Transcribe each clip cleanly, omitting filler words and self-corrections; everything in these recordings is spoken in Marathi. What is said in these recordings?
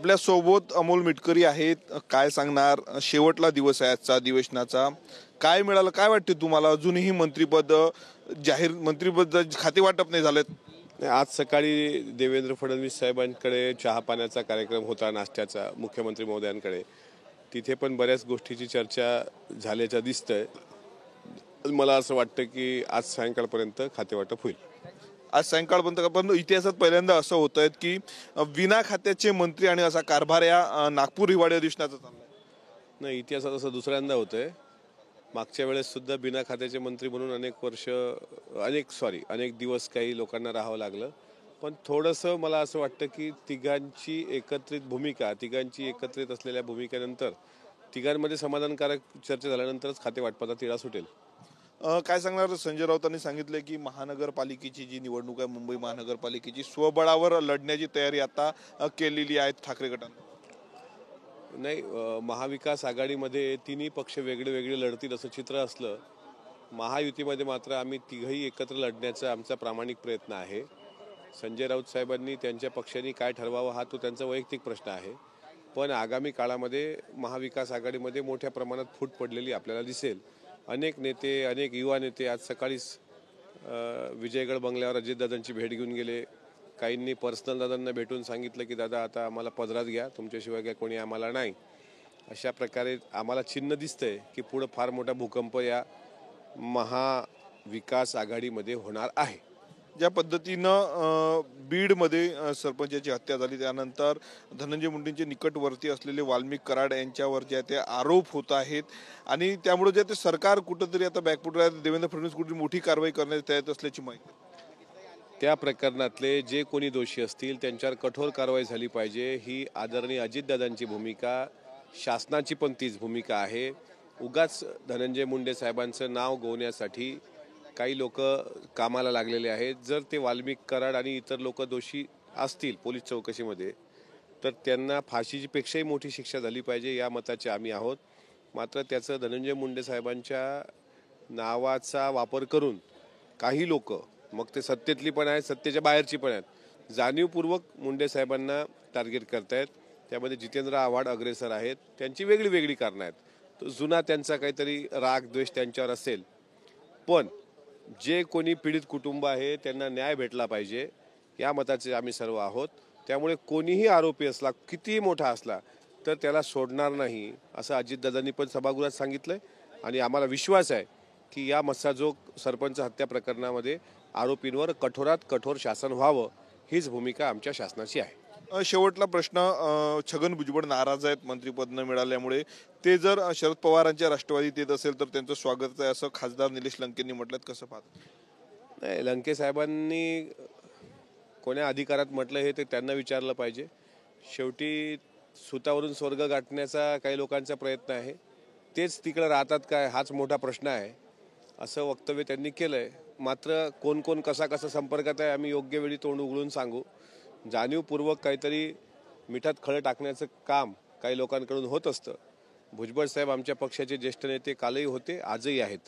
आपल्या सोबत अमोल मिटकरी आहेत. काय सांगणार, शेवटला दिवस आहे आजचा अधिवेशनाचा. काय मिळालं, काय वाटते तुम्हाला? अजूनही मंत्रिपद खाते वाटप नाही झालेत. आज सकाळी देवेंद्र फडणवीस साहेबांकडे चहा पाण्याचा कार्यक्रम होता, नाश्त्याचा, मुख्यमंत्री महोदयांकडे. तिथे पण बऱ्याच गोष्टीची चर्चा झाल्याचं दिसतंय. मला असं वाटतं की आज सायंकाळपर्यंत खातेवाटप होईल. आज सायंकाळपर्यंत. पण इतिहासात पहिल्यांदा असं होत आहे की विना खात्याचे मंत्री आणि असा कारभार या नागपूर हिवाळी अधिवेशनाचा चाललाय. नाही, इतिहासात असं दुसऱ्यांदा होतंय. मागच्या वेळेस सुद्धा बिना खात्याचे मंत्री म्हणून अनेक दिवस काही लोकांना राहावं लागलं. पण थोडंसं मला असं वाटतं की तिघांची एकत्रित असलेल्या भूमिकेनंतर तिघांमध्ये समाधानकारक चर्चा झाल्यानंतरच खाते वाटपाचा तिढा सुटेल. काय सांगणार? संजय राऊतांनी सांगितलं की महानगरपालिकेची जी निवडणूक आहे, मुंबई महानगरपालिकेची, स्वबळावर लढण्याची तयारी आता केलेली आहे ठाकरे गटाने. नाही, महाविकास आघाडीमध्ये तिन्ही पक्ष वेगळे वेगळे लढतील असं चित्र असलं. महायुतीमध्ये मात्र आम्ही तिघही एकत्र लढण्याचा आमचा प्रामाणिक प्रयत्न आहे. संजय राऊत साहेबांनी त्यांच्या पक्षांनी काय ठरवावं हा तो त्यांचा वैयक्तिक प्रश्न आहे. पण आगामी काळामध्ये महाविकास आघाडीमध्ये मोठ्या प्रमाणात फूट पडलेली आपल्याला दिसेल. अनेक युवा नेते आज सकाळीच विजयगड बंगल्यावर अजितदादांची भेट घेऊन गेले. काहींनी पर्सनल दादांना भेटून सांगितलं की दादा आता आम्हाला पदरात घ्या, तुमच्याशिवाय काय कोणी आम्हाला नाही. अशा प्रकारे आम्हाला चिन्ह दिसतंय की पुढं फार मोठा भूकंप या महाविकास आघाडीमध्ये होणार आहे. ज्या पद्धतीनं बीडमध्ये सरपंचाची हत्या झाली, त्यानंतर धनंजय मुंडेंचे निकटवर्ती असलेले वाल्मिक कराड यांच्यावर जे ते आरोप होत आहेत आणि त्यामुळे जे ते सरकार कुठंतरी आता बॅकफूट आहे, देवेंद्र फडणवीस कुठेतरी मोठी कारवाई करण्यात येत असल्याची माहिती. त्या प्रकरणातले जे कोणी दोषी असतील त्यांच्यावर कठोर कारवाई झाली पाहिजे, ही आदरणीय अजितदादांची भूमिका, शासनाची पण तीच भूमिका आहे. उगाच धनंजय मुंडे साहेबांचं नाव गोवण्यासाठी काही लोक कामाला लागलेले आहेत. जर ते वाल्मिक कराड आणि इतर लोक दोषी असतील पोलीस चौकशीमध्ये, तर त्यांना फाशीची पेक्षाही मोठी शिक्षा झाली पाहिजे या मताचे आम्ही आहोत. मात्र त्याचं धनंजय मुंडे साहेबांच्या नावाचा वापर करून काही लोक, मग ते सत्तेतली पण आहेत, सत्तेच्या बाहेरची पण आहेत, जाणीवपूर्वक मुंडे साहेबांना टार्गेट करतायत. त्यामध्ये जितेंद्र आव्हाड अग्रेसर आहेत. त्यांची वेगळी वेगळी कारणं आहेत. तो जुना त्यांचा काहीतरी राग द्वेष त्यांच्यावर असेल. पण जे कोणी पीडित कुटुंब आहे त्यांना न्याय भेटला पाहिजे या मताचे आम्ही सर्व आहोत. त्यामुळे कोणीही आरोपी असला, कितीही मोठा असला, तर त्याला सोडणार नाही असं अजितदादांनी पण सभागृहात सांगितलंय. आणि आम्हाला विश्वास आहे की या मस्साजोग सरपंच हत्या प्रकरणामध्ये आरोपींवर कठोरात कठोर शासन व्हावं, हीच भूमिका आमच्या शासनाची आहे. शेवटला प्रश्न, छगन भुजबळ नाराज आहेत मंत्रिपद न मिळाल्यामुळे. ते जर शरद पवारांच्या राष्ट्रवादीत येत असेल तर त्यांचं स्वागत आहे असं खासदार निलेश लंकेंनी म्हटलं. कसं पाहत? नाही, लंके साहेबांनी कोण्या अधिकारात म्हटलं हे ते त्यांना विचारलं पाहिजे. शेवटी सुतावरून स्वर्ग गाठण्याचा काही लोकांचा प्रयत्न आहे. तेच तिकडे राहतात काय हाच मोठा प्रश्न आहे असं वक्तव्य त्यांनी केलंय. मात्र कोण कोण कसा संपर्कात आहे आम्ही योग्य वेळी तोंड उघडून सांगू. जाणीवपूर्वक काहीतरी मिठात खळं टाकण्याचं काम काही लोकांकडून होत असतं. भुजबळ साहेब आमच्या पक्षाचे ज्येष्ठ नेते कालही होते, आजही आहेत.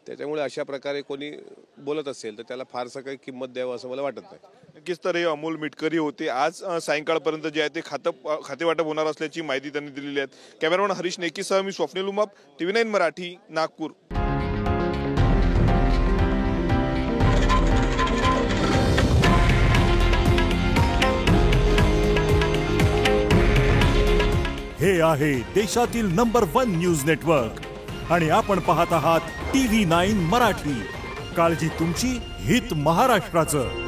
त्याच्यामुळे अशा प्रकारे कोणी बोलत असेल तर त्याला फारसं काही किंमत द्यावं असं मला वाटत नाही. नक्कीच. तर हे अमोल मिटकरी होते. आज सायंकाळपर्यंत जे आहे ते खातेवाटप होणार असल्याची माहिती त्यांनी दिलेली आहे. कॅमेरामॅन हरीश नेकीसह मी स्वप्नील उमाप, TV9 मराठी, नागपूर. हे आहे देशातील नंबर 1 न्यूज नेटवर्क आणि आपण पाहत आहात TV9 मराठी. काळजी तुमची, हित महाराष्ट्राचं.